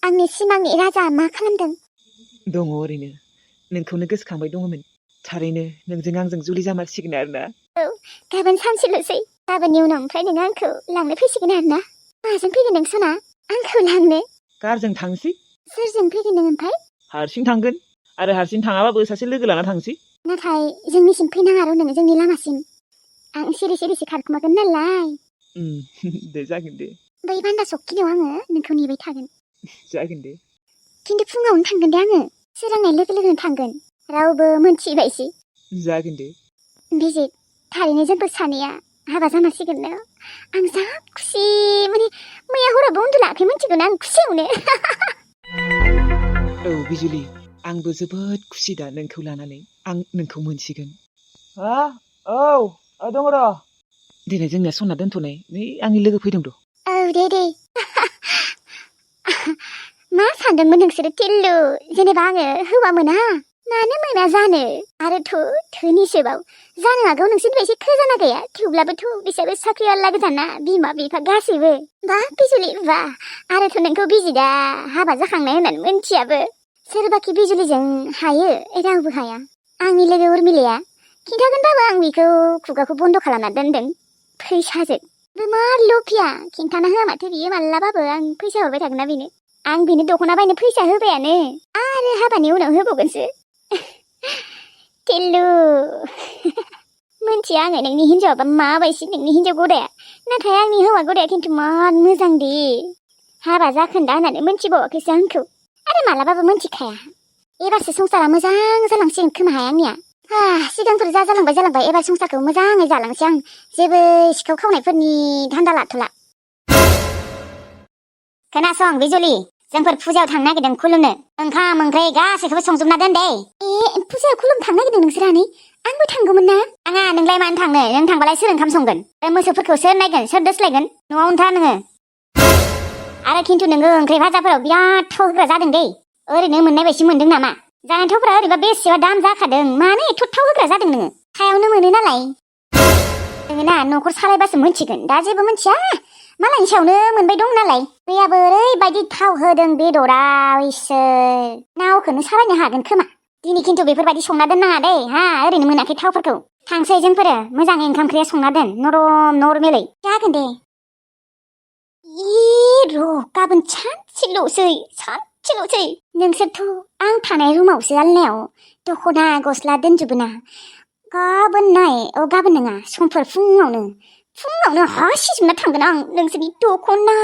आंनि सिमांनि राजा मा खालामदों? दङ ओरैनो नोंखौनो गोसोखांबाय दङमोन थारैनो नोंजों आंजों जुलि जामारसिगोन आरोना औ गाबोन सानसेल'सै गाबोननि उनाव ओमफ्राय नों आंखौ लांनो फैसिगोन आरोना माजों फैगोन नों सना आंखौ लांनो कारजों थांसै सोरजों फैगोन नों ओमफ्राय हारसिं थांगोन आरो हारसिं थाङाबाबो सासे लोगो लाना थांसै नाथाय जोंनिसिम फैनाङा र' नोङो जोंनि लामासिम आं सिरि सिरिसो खारखुमागोन नालाय दे जागोन दे बै बान्दा सखिनियाव आङो नोंखौ नेबाय थागोन जागोन दे खिन्थु फुङावनो थांगोन दे आङो सोरांनाय लोगो लोगोनो थांगोन रावबो मोनथिबायसै जागोन दे बिजित थारैनो जोंबो सानैया हाबा जामारसिगोननो आं जा खुसि माने मैया हरावबो उन्दुलाङाखै मिथिगौ ना आं खुसियावनो औ बिजुलि आंबो जोबोद खुसि दा नोंखौ लानानै आं नोंखौ मोनसिगोन औ दङ र' दिनै जोंनिया सना दोनथ'नाय नै आंनि लोगो फैदों र' औ दे मा सानदोंमोन नोंसोरो टिल्लु जेनेबा आङो हौवा मोना मानो मोना जानो आरोथ' धोनिसोबाव जानो हागौ नोंसोरनिफ्राय एसे खोजाना गैया थेवब्लाबोथ' बिसोरबो साख्रियावला गोजाना बिमा बिफा गासैबो बा बिजुलि बा आरोथ' नोंखौ बिजिदा हाबा जाखांनाय होननानै मिन्थियाबो सोरबाखि बिजुलिजों हायो रावबो हाया आंनि लोगो उर्मिलाया खिन्थागोनबाबो आं बेखौ खुगाखौ बन्द' खालामना दोनदों फैसाजों मा लफिया खिन्थाना होआ माथो बियो मालाबाबो आं फैसा हरबाय थागोन ना बेनो आं बेनो दख'ना बायनो फैसा होबायानो आरो हाबानि उनाव होबावगोनसो टिल्लु मिन्थिया आङो नोंनि हिन्जावाबा माबायदि नोंनि हिन्जाव गदाया नाथाय आंनि हौवा गदाया खिन्थु मार मोजां दे हाबा जाखोन्दा होननानै मिन्थिबावाखैसो आंखौ आरो मालाबाबो मिन्थिखाया एबारसो संसारा मोजां जालांसिगोन खोमाहाय आंनिया सिगांफोर जालांबाय एबार संसारखौ मोजाङै जालांसै आं जेबो सिखाव खावनायफोरनि धान्दा लाथ'ला खोनासं बिजुलि जोंफोर फुजायाव थांनो नागिरदों खुलुमनो ओंखाम ओंख्रि गासैखौबो संजोबना दोन दे फुजायाव खुलुमनो थांनो नागिरदों नोंसोरानै आंबो थांगौमोन ना आङा नोंलाय मानो थांनो नों थांबालाय सोर ओंखाम संगोन मोसौफोरखौ सोर नायगोन सोर दोस्लायगोन न'आवनो था नोङो आरो खिन्थु नोङो ओंख्रि भाजाफोराव बिराद थाव होग्रा जादों दे ओरैनो मोननाय बायदि मोनदों नामा जानाय थावफोरा ओरैबा बेसेबा दाम जाखादों मानो एथ' थाव होग्रा जादों नोङो सायावनो मोनो नालाय नोङो ना न'खर सालायबासो मिन्थिगोन दा जेबो मिन्थिया मालायनि सायावनो मोनबाय दं नालाय मैयाबो ओरैबायदि थाव होदों बेदराव इसोर नावखौनो सालायनो हागोन खोमा दिनै खिन्थु बेफोरबायदि संना दोननाङा दे ओरैनो मोनाखै थावफोरखौ थांसै जोंफोरो मोजाङै ओंखाम ओंख्रिया संना दोन नरम नरमेलै जागोन दे गाबोन सानसेल'सै नोंसोरथ' आं थानाय रुमावसो आलनायाव दख'ना गस्ला दोनजोबो ना गाबोन नङा समफोर फुङावनो हासिजोबना थांगोन आं नोंसोरनि दख'ना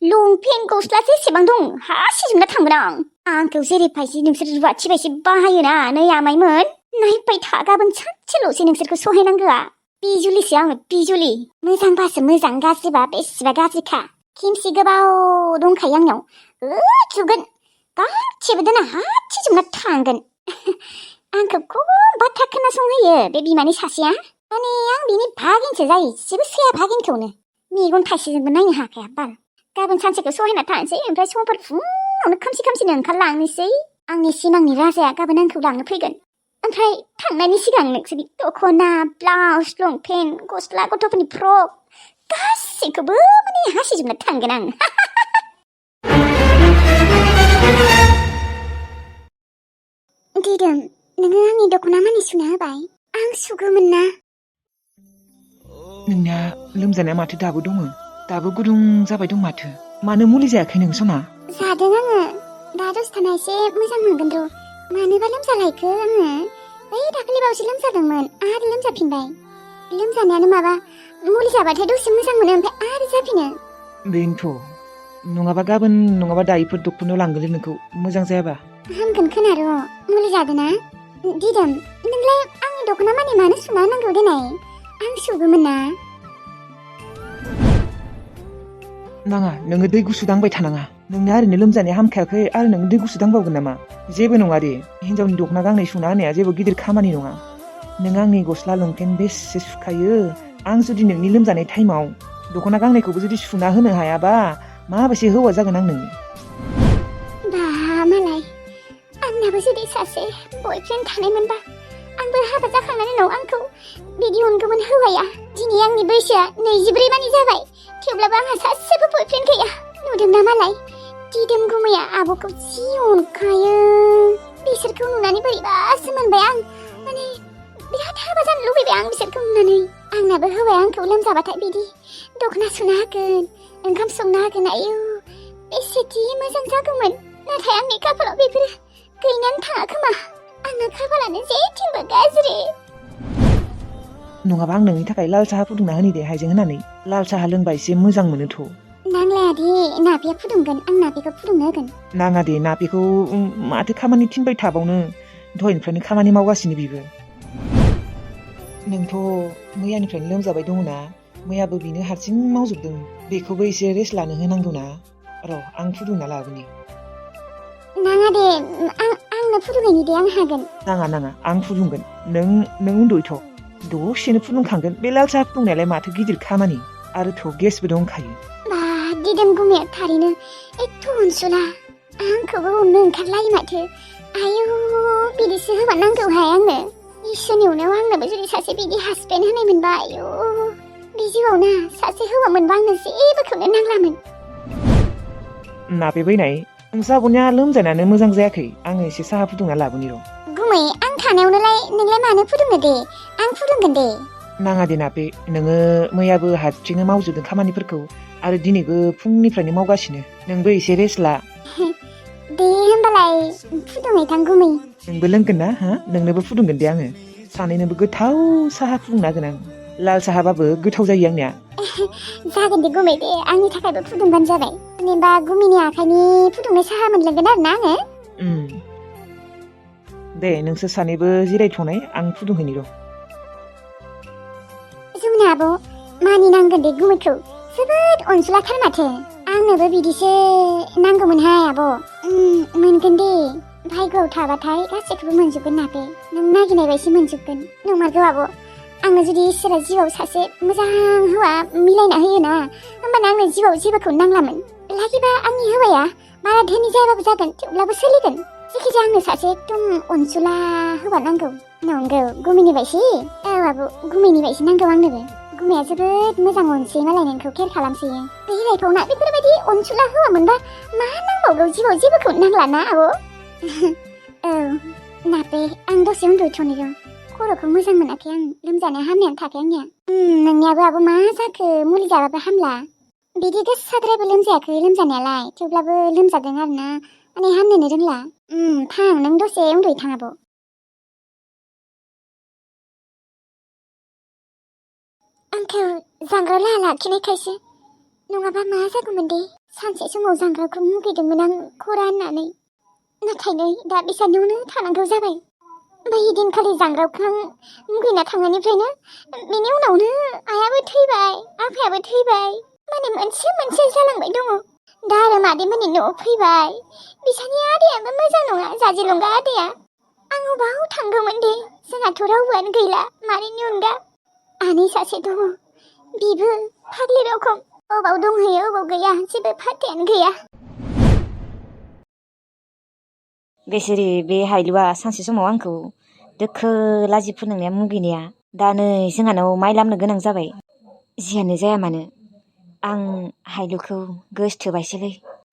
लंपेन्ट गस्ला जेसेबां दं हासिजोबना थांगोन आंखौ जेरैबायदि नोंसोर रुवाथि बायदि बाहायोना नै आमाइमोन नायबाय था गाबोन सानसेल'सै नोंसोरखौ सहायनांगौआ बिजुलिसो आङो बिजुलि मोजांबासो मोजां गाज्रिबा बेसेबा गाज्रिखा खेमसि गोबाव दंखायो आंनाव थुगोन गासिबो दोना हासिजोबना थांगोन आंखौ खम बाथ्रा खोनासंहोयो बे बिमानि सासेया माने आं बिनि भागिनसो जायो जेबो सोया भागिनखौनो मेगन थाइसेजोंबो नायनो हाखाया बाल गाबोन सानसेखौ सहायना थानोसै ओमफ्राय समफोर फुङावनो खोमसिनो ओंखारलांनोसै आंनि सिमांनि राजाया गाबोन आंखौ लांनो फैगोन ओमफ्राय थांनायनि सिगां नोंसोरनि दख'ना ब्लाउस लंपेन्ट गस्ला गथ'फोरनि फ्रक गासैखौबो माने हासिजोबना थांगोन आं दिदोम नोङो आंनि दख'ना मानि सुना होबाय आं सुगौमोन ना नोंना लोमजानाया माथो दाबो दङ दाबो गुदुं जाबाय दं माथो मानो मुलि जायाखै नों सना जादों आङो दा दसे थाना एसे मोजां मोनगोन र' मानोबा लोमजालायखो आङो बै दाखालि बावैसो लोमजादोंमोन आरो लोमजाफिनबाय लोमजानायानो माबा मुलि जाबाथाय दसे मोजां मोनो ओमफ्राय आरो जाफिनो बेनोथ' नङाबा गाबोन नङाबा दायोफोर डक्टरनाव लांगोन नोंखौ मोजां जायाबा हामगोन खोना र' मुलि जादों ना दिदोम नोंलाय आंनि दख'ना माने मानो सुना होनांगौ देनाय आं सुगौमोन ना नाङा नोङो दै गुसु दांबाय थानाङा नोंना ओरैनो लोमजानाया हामखायाखै आरो नों दै गुसु दांबावगोन नामा जेबो नङा दे हिन्जावनि दख'ना गांनै सुना होनाया जेबो गिदिर खामानि नङा नों आंनि गस्ला लंपेन्ट बेसे सुखायो आं जुदि नोंनि लोमजानाय टाइमाव दख'ना गांनैखौबो जुदि सुना होनो हायाबा माबायदि हौवा जागोन आं नोंनि बा मालाय आंनाबो जुदि सासे बयफ्रेन्ड थानायमोनबा आंबो हाबा जाखांनायनि उनाव आंखौ बिदि अनगौमोन हौवाया दिनै आंनि बैसोआ 23 मानि जाबाय थेवब्लाबो आंहा सासेबो बयफ्रेन्ड गैया नुदोंना मालाय दिदोम गुमैया आब'खौ जि अनखायो। बिसोरखौ नुनानै बोरैबासो मोनबाय आं। माने बिराद हाबा जानो लुबैबाय आं बिसोरखौ नुनानै। आंनाबो हौवाया आंखौ लोमजाबाथाय बिदि दख'ना सुना होगोन, ओंखाम संना होगोन। आयौ बेसेदि मोजां जागौमोन। नाथाय आंनि खाफालाव बेफोरो गैनानै थाङा खोमा। आंना खाफालानो जेथिंबो गाज्रि। नङाबा आं नोंनि थाखाय लाल साहा फुदुंना होनि दे, हाइजें होनानै। लाल साहा लोंबा एसे मोजां मोनोथ'। नांलाया दे, नाफेया फुदुंगोन, आं नाफेखौ फुदुंनो होगोन। नाङा दे, नाफेखौ माथो खामानि थिनबाय थाबावनो। दहायनिफ्रायनो खामानि मावगासिनो बिबो। नोंथ' मैयानिफ्रायनो लोमजाबाय दङ ना? मैयाबो बिनो हारसिं मावजोबदों। बेखौबो एसे रेस्ट लानो होनांगौ ना। र' आं फुदुंना लाबोनि। नाङा दे, आंनो फुदुंनायनि दे, आं हागोन। नाङा आं फुदुंगोन। नों उन्दुयथ'। दसेनो फुदुंखांगोन। बे लाल साहा फुदुंनायालाय माथो गिदिर खामानि। आरोथ' गेसबो दंखायो। बा दिदोम गुमैया थारैनो एथ' अनसुला। आंखौबो अननो ओंखारलायो माथो। आयौ बिदिसो हौवा नांगौहाय आंनो। इसोरनि उनाव आंनोबो जुदि सासे बिदि हासबेन्ड होनाय मोनबा, आयौ बे जिउआव ना सासे हौवा मोनबा आंनो जेबोखौनो नांलामोन। नाफे बैनाय, नोंसा आब'निया लोमजानायानो मोजां जायाखै। आङो एसे साहा फुदुंना लाबोनि र'। गुमै, आं थानायावनोलाय नोंलाय मानो फुदुंनो दे, आं फुदुंगोन दे। नाङा दे नाफे, नोङो मैयाबो हारसिंनो मावजोबदों खामानिफोरखौ आरो दिनैबो फुंनिफ्रायनो मावगासिनो। नोंबो एसे रेस्ट ला। दे होमबालाय फुदुंनायथां गुमै। नोंबो लोंगोन ना? नोंनोबो फुदुंगोन दे आङो। सानैनोबो गोथाव साहा फुदुंना होगोन आं। लाल साहाबाबो गोथाव जायो आंनिया। जागोन दे गुमै, दे आंनि थाखायबो फुदुंबानो जाबाय। जेनेबा गुमैनि आखाइनि फुदुंनाय साहा मोनलोंगोन आरो ना आङो। दे नोंसोर सानैबो जिरायथ'नाय, आं फुदुंहैनि र'। जुमुना आब', मानिनांगोन दे गुमैखौ। जोबोद अनसुलाथार माथो। आंनोबो बिदिसो नांगौमोनहाय आब'। मोनगोन दे। भाग्यआव थाबाथाय गासैखौबो मोनजोबगोन नाफे। नों नागिरनाय बायदि मोनजोबगोन। नंमारगौ आब'। आंनो जुदि इसोरा जिउआव सासे मोजां हौवा मिलायना होयोना, होमबाना आंनो जिउआव जेबोखौ नांलामोन। लागिबा आंनि हौवाया बारा धोनि जायाबाबो जागोन, थेवब्लाबो सोलिगोन। जायखिजाया आंनो सासे एकदम अनसुला हौवा नांगौ। नंगौ, गुमैनि बायसि। औ आब', गुमैनि बायसि नांगौ आंनोबो। गुमैया जोबोद मोजां अनसै, मालाय नोंखौ केयार खालामसैयो। बे लाइफआवना बेफोरबायदि अनसुला हौवा मोनबा मा नांबावगौ, जिउआव जेबोखौ नांलाना आब'। औ नाफे, आं दसे उन्दुथ'नि र'। खर'खौ मोजां मोनाखै आं, लोमजानाया हामनायानो थाखाय आंनिया। नोंनियाबो आब' मा जाखो? मुलि जाबाबो हामला। बिदि गोसाद्रायबो लोमजायाखै लोमजानायालाय, थेवब्लाबो लोमजादों आरोना, माने हामनोनो रोंला। थां, नों दसे उन्दुहैथां आब'। आंखौ जांग्राव लाहा लाखिनायखायसो, नङाबा मा जागौमोन दे। सानसे समाव जांग्रावखौ मुगैदोंमोन आं खरा होननानै। नाथाय नै दा बिसानियावनो थानांगौ जाबाय। बै दिनखालि जांग्रावखौ आं मुगैना थांनायनिफ्रायनो बेनि उनावनो आइयाबो थैबाय, आफायाबो थैबाय। माने मोनसे जालांबाय दङ। दा आरो मादैमोननि न'आव फैबाय। बिसानि आदैयाबो मोजां नङा, जाजिलंगा आदैया। आं अबाव थांगौमोन दे? जोंहाथ' रावबोआनो गैला मादैनि अनगा। आनै सासे दङ, बिबो फाग्लि रखम। अबाव दंहैयो अबाव गैया जेबो फात्तायानो गैया। बेसेरि बे हायलुआ सानसे समाव आंखौ दोखो लाजि फोनांनाया मुगैनाया दा नै जोंहानाव माइ लामनो गोनां जाबाय। जियानो जाया मानो आं हायलुखौ गोसथोबायसोलै।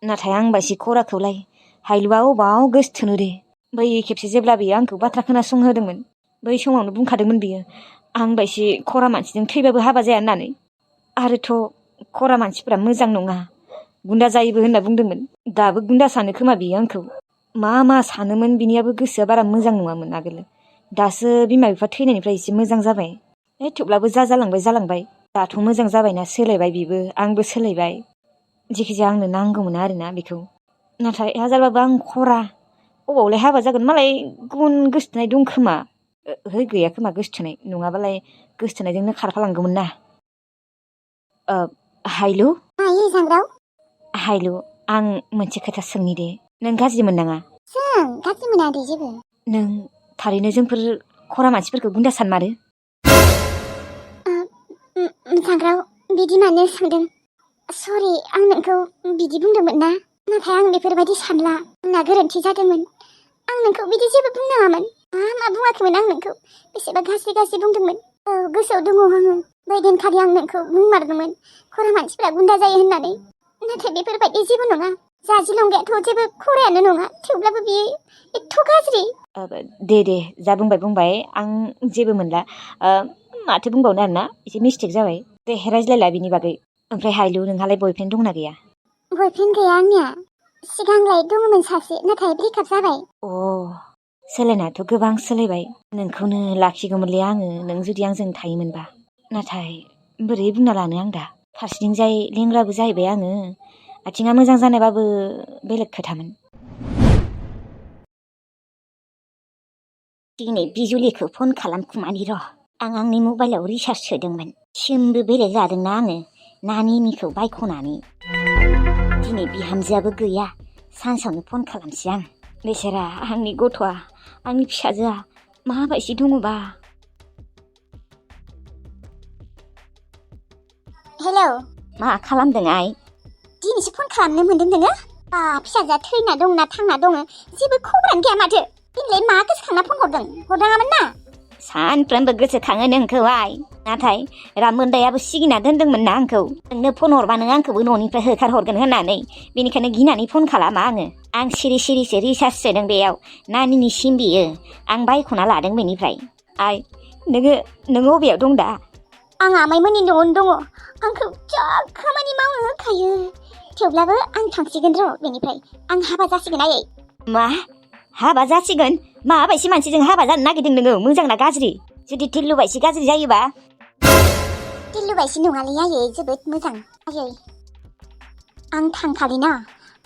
नाथाय आं बायसि खराखौलाय हायलुआ अबाव गोसथोनो दे। बै खेबसे जेब्ला बियो आंखौ बाथ्रा खोनासंहोदोंमोन, बै समावनो बुंखादोंमोन बियो आं बायसि खरा मानसिजों थैबाबो हाबा जाया होननानै। आरोथ' खरा मानसिफोरा मोजां नङा, गुन्दा जायोबो होनना बुंदोंमोन। दाबो गुन्दा सानो खोमा बियो आंखौ। मा सानोमोन बिनियाबो गोसोआ बारा मोजां नङामोन आगोल। दासो बिमा बिफा थैनायनिफ्राय एसे मोजां जाबाय। थेवब्लाबो जालांबाय। दाथ' मोजां जाबायना, सोलायबाय बिबो, आंबो सोलायबाय। जेखिजाया आंनो नांगौमोन आरोना बेखौ। नाथाय हाजारबाबो आं खरा, अबावलाय हाबा जागोन? मालाय गुबुन गोसथोनाय दं खोमा। गैया खोमा गोसथोनाय, नङाबालाय गोसथोनायजोंनो खारफालांगौमोन ना। हायलु। मायो जांग्राव? हायलु, आं मोनसे खोथा सोंनि दे, नों गाज्रि मोननाङा? जों गाज्रि मोना दे जेबो। नों थारैनो जोंफोर खरा मानसिफोरखौ गुन्दा सानमारो? जांग्राव, बिदि मानो सोंदों? सरि, आं नोंखौ बिदि बुंदोंमोन ना। नाथाय आं बेफोरबायदि सानला, आंना गोरोन्थि जादोंमोन। आं नोंखौ बिदि जेबो बुंनाङामोन। मा बुङाखैमोन आं नोंखौ? बेसेबा गाज्रि बुंदोंमोन। गोसोआव दङ आङो। बै दिनखालि आं नोंखौ बुंमारदोंमोन खरा मानसिफ्रा गुन्दा जायो होननानै। नाथाय बेफोरबायदि जेबो नङा। जाजिलंगायाथ' जेबो खरायानो नङा थेवब्लाबो बियो एथ' गाज्रि। दे जा बुंबाय आं जेबो मोनला। माथो बुंबावनो आरोना एसे मिस्टेक जाबाय। दे रायज्लायला बिनि बागै। ओमफ्राय हायलु नोंहालाय बयफ्रेन्ड दंना गैया? बयफ्रेन्ड गैया आंनिया। सिगांलाय दङमोन सासे नाथाय ब्रेकआप जाबाय। सोलायनायाथ' गोबां सोलायबाय। नोंखौनो लाखिगौमोनलै आङो नों जुदि आंजों थायोमोनबा। नाथाय बोरै बुंना लानो आं दा। फारसेथिंजाय लेंग्राबो जाहैबाय आङो। आथिङा मोजां जानायबाबो बेलेग खोथामोन। दिनै बिजुलिखौ फन खालामखुमानि र'। आं आंनि मबाइलाव रिसार्ज सोदोंमोन। सिमबो बेलेग जादोंना आङो नानिनिखौ बायख'नानै। दिनै बिहामजोआबो गैया सानसेआवनो फन खालामसै आं। बेसेरा आंनि गथ'आ आंनि फिसाजोआ माबायदि दङबा। हेलौ मा खालामदों आइ? दिनैसो फन खालामनो मोनदों नोङो? फिसाजोआ थैना दंना थांना दङ जेबो खबरानो गैया माथो। दिनैलाय मा गोसोखांना फन हरदों? हरनाङामोन ना। सानफ्रोमबो गोसोखाङो नोंखौ आइ। नाथाय रामोन्दायाबो सिगिना दोनदोंमोन ना आंखौ। नोंनो फन हरबा नों आंखौबो न'निफ्राय होखारहरगोन होननानै। बेनिखायनो गिनानै फन खालामा आङो। आं सिरि सिरिसो रिसार्ज सोदों बेयाव। नानिनि सिम बियो। आं बायख'ना लादों बेनिफ्राय। आइ नोङो अबेयाव दं दा? आं आमाइमोननि न'आवनो दङ। आंखौ जा खामानि मावनो होखायो। थेवब्लाबो आं थांसिगोन र' बेनिफ्राय। आं हाबा जासिगोन आयै। मा? हाबा जासिगोन? माबायदि मानसिजों हाबा जानो नागिरदों नोङो? मोजां ना गाज्रि? जुदि टिल्लु बायसि गाज्रि जायोबा? टिल्लु बायसि नङालै आयै जोबोद मोजां आयै। आं थांखालिना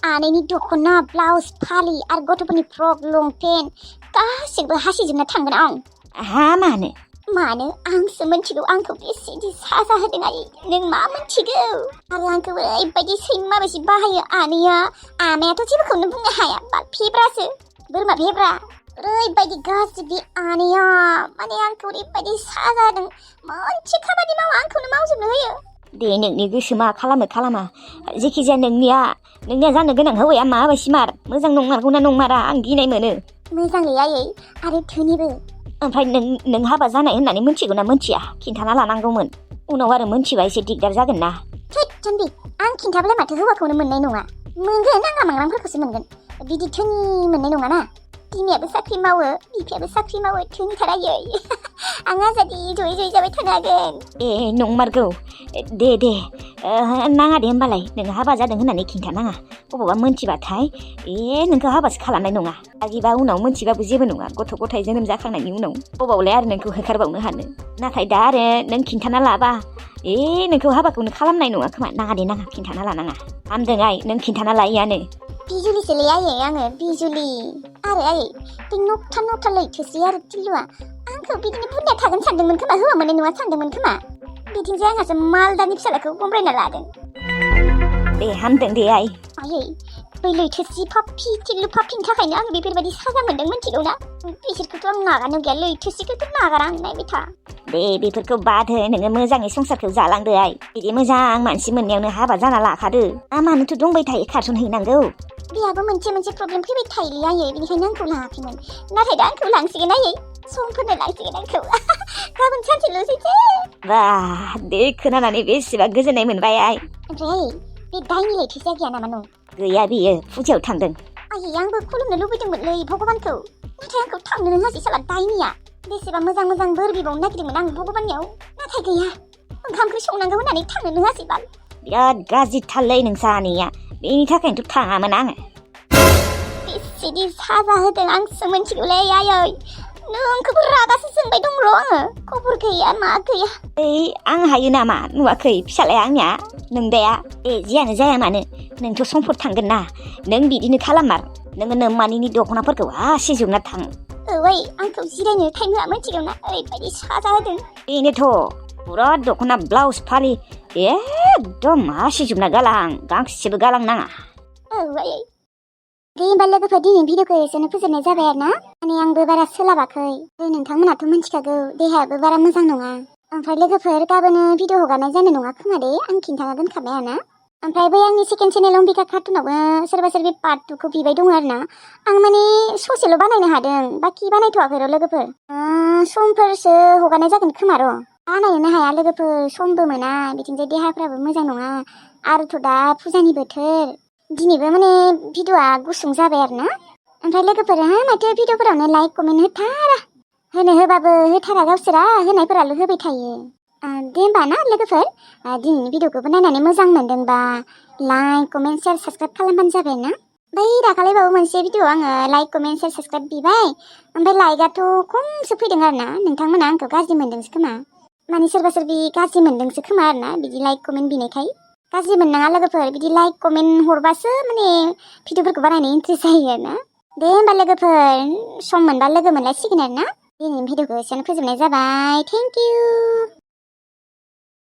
आनैनि दख'ना ब्लाउस फालि आरो गथ'फोरनि फ्रक लंपेन्ट गासिबो हासिजोबना थांगोन आं। मानो? मानो आंसो मिथिगौ आंखौ बेसेदि साजा होदों आयै। नों मा मिथिगौ? आरो आंखौ ओरैबायदि सैमा बायदि बाहायो आनैया। आमायाथ' जेबोखौनो बुंनो हाया फेब्रासो बोरमा फेब्रा। ओरैबायदि गाज्रि बे आनैया। माने आंखौ ओरैबायदि साजा होदों मोनसे खामानि मावा आंखौनो मावजोबनो होयो। दे नोंनि गोसो मा खालामा। जेखिजाया नोंनिया जानो गोनां हौवाया माबायदि मार? मोजां नंमारगौना नंमारा? आं गिनाय मोनो। मोजांलै आयै आरो धोनिबो। ओमफ्राय नों हाबा जानाय होननानै मिथिगौना मिथिया? खिन्थाना लानांगौमोन। उनाव आरो मिथिबा एसे दिगदार जागोन ना। थैद जाम्बि आं खिन्थाब्ला माथो हौवाखौनो मोननाय नङा। मोनगोन आंहा मांग्रांफोरखौसो मोनगोन। बिदि धोनि मोननाय नङाना। बिमायाबो साख्रि मावो बिफायाबो साख्रि मावो धोनिथार आयै। आं आजादि जयै जाबाय थानो हागोन। नंमारगौ। दे नाङा दे होमबालाय। नोङो हाबा जादों होननानै खिन्थानाङा। बबावबा मोनथिबाथाय नोंखौ हाबासो खालामनाय नङा। आगिबा उनाव मोनथिबाबो जेबो नङा। गथ' गथाय जोनोम जाखांनायनि उनाव बबावलाय आरो नोंखौ होखारबावनो हानो। नाथाय दा आरो नों खिन्थाना लाबा नोंखौ हाबाखौनो खालामनाय नङा खोमा। नाङा खिन्थाना लानाङा। हामदों आइ नों खिन्थाना लायैआनो। बिजुलिसोलै आयै आङो बिजुलि। आरो आयै बे नकथा लैथोसै आरो टिल्लुआ। आंखौ बिदिनो बुंना थागोन सानदोंमोन खोमा। हौवा मोननाय नङा सानदोंमोन खोमा। बिथिंजाय आंहासो मालदानि फिसालाखौ गमब्रायना लादों। दे हामदों दे आइ। आयै बै लैथोसि पाप्पि टिल्लु पाप्पिनि थाखायनो आं बेफोरबायदि साजा मोनदों मिथिगौ ना? बिसोरखौथ' आं नागारनो गैया। लैथोसिखौथ' नागारा आं नायबाय था। दे बेफोरखौ बाद हो। नोङो मोजाङै संसारखौ जालांदो आइ। बिदि मोजां मानसि मोननायावनो हाबा जाना लाखादो। मानोथो दंबाय थायो खारसन हैनांगौ। बेहाबो मोनसे प्रब्लेम फैबाय थायोलै आयै। बेनिखायनो आंखौ लाङाखैमोन। नाथाय दा आंखौ लांसिगोन आयै। समफोरनो लांसिगोन आंखौ। गाबोन सानसेल'सैसो। दे खोनानानै बेसेबा गोजोननाय मोनबाय आइ। ओमफ्राय आयै बे दाइनि लैथोसिया गैया नामा न'? गैया बियो फुजायाव थांदों। आयै आंबो खुलुमनो लुबैदोंमोनलै भगबानखौ। नाथाय आंखौ थांनोनो होआसै साला दाइनिया। बेसेबा मोजां बोर बिबावनो नागिरदोंमोन आं भगबाननियाव। नाथाय गैया। ओंखाम ओंख्रि संनांगौ होननानै थांनोनो होआसै बाल। बिराद गाज्रिथारलै नोंसा आनैया। बेनि थाखायनोथ' थाङामोन आङो। बेसेदि साजा होदों आंसो मिथिगौलै आयै। नोंखौबो रागासो जोंबाय दं र' आङो। खबर गैया मा गैया। आं हायो नामा नुवाखै फिसालाया आंनिया नोंदाया। जियानो जाया मानो नोंथ' समफोर थांगोन ना। नों बिदिनो खालाममार। नोङो नोम्मानिनि दख'नाफोरखौ हासिजोबना थां। ओइ आंखौ जिरायनो टाइम होआ मिथिगौना? ओरैबायदि साजा होदों। बेनोथ' फुरा दख'ना ब्लाउस फालि एकदम हासिजोबना गांसेबो गालांनाङा। आयै दे होमबा लोगोफोर दिनै भिडिअखौ एसेनो फोजोबनाय जाबाय आरो ना। माने आंबो बारा सोलाबाखै। नोंथांमोनाथ' मिथिखागौ देहायाबो बारा मोजां नङा। ओमफ्राय लोगोफोर गाबोनो भिडिअ हगारनाय जानाय नङा खोमा दे। आं खिन्थाना दोनखाबाय आरो ना। ओमफ्राय बै आंनि सेकेन्ड चेनेल अम्बिका कार्टुनावबो सोरबा सोरबि पार्ट 2 खौ बिबाय दङ आरो ना। आं माने ससेल' बानायनो हादों। बाखि बानायथ'वाखै र' लोगोफोर। समफोरसो हगारनाय जागोन खोमा र'। बानायनोनो हाया लोगोफोर समबो मोना। बिथिंजाय देहाफ्राबो मोजां नङा। आरोथ' दा फुजानि बोथोर। दिनैबो माने भिडिअ'आ गुसुं जाबाय आरो ना ओमफ्राय लोगोफोरा माथो भिडिअ'फोरावनो लाइक कमेन्ट होथारा होबाबो होथारा गावसोरा होनायफोराल' होबाय थायो दे होमबा ना लोगोफोर दिनैनि भिडिअ'खौबो नायनानै मोजां मोनदोंबा लाइक कमेन्ट शेयार साबसक्राइब खालामबानो जाबाय ना बै दाखालिबाबो मोनसे भिडिअ आङो लाइक कमेन्ट शेयार साबसक्राइब बिबाय ओमफ्राय लाइकआथ' खमसो फैदों आरो ना नोंथांमोना आंखौ गाज्रि मोनदोंसो खोमा माने सोरबा सोरबि गाज्रि मोनदोंसो खोमा आरो ना बिदि लाइक कमेन्ट बिनायखाय गाज्रि मोननाङा लोगोफोर बिदि लाइक कमेन्ट हरबासो माने भिडिअफोरखौ बानायनो इन्ट्रेस्ट जायो आरो ना दे होमबा लोगोफोर सम मोनबा लोगो मोनलायसिगोन आरो ना दिनैनि भिडिअखौ एसेयावनो फोजोबनाय जाबाय थेंक इउ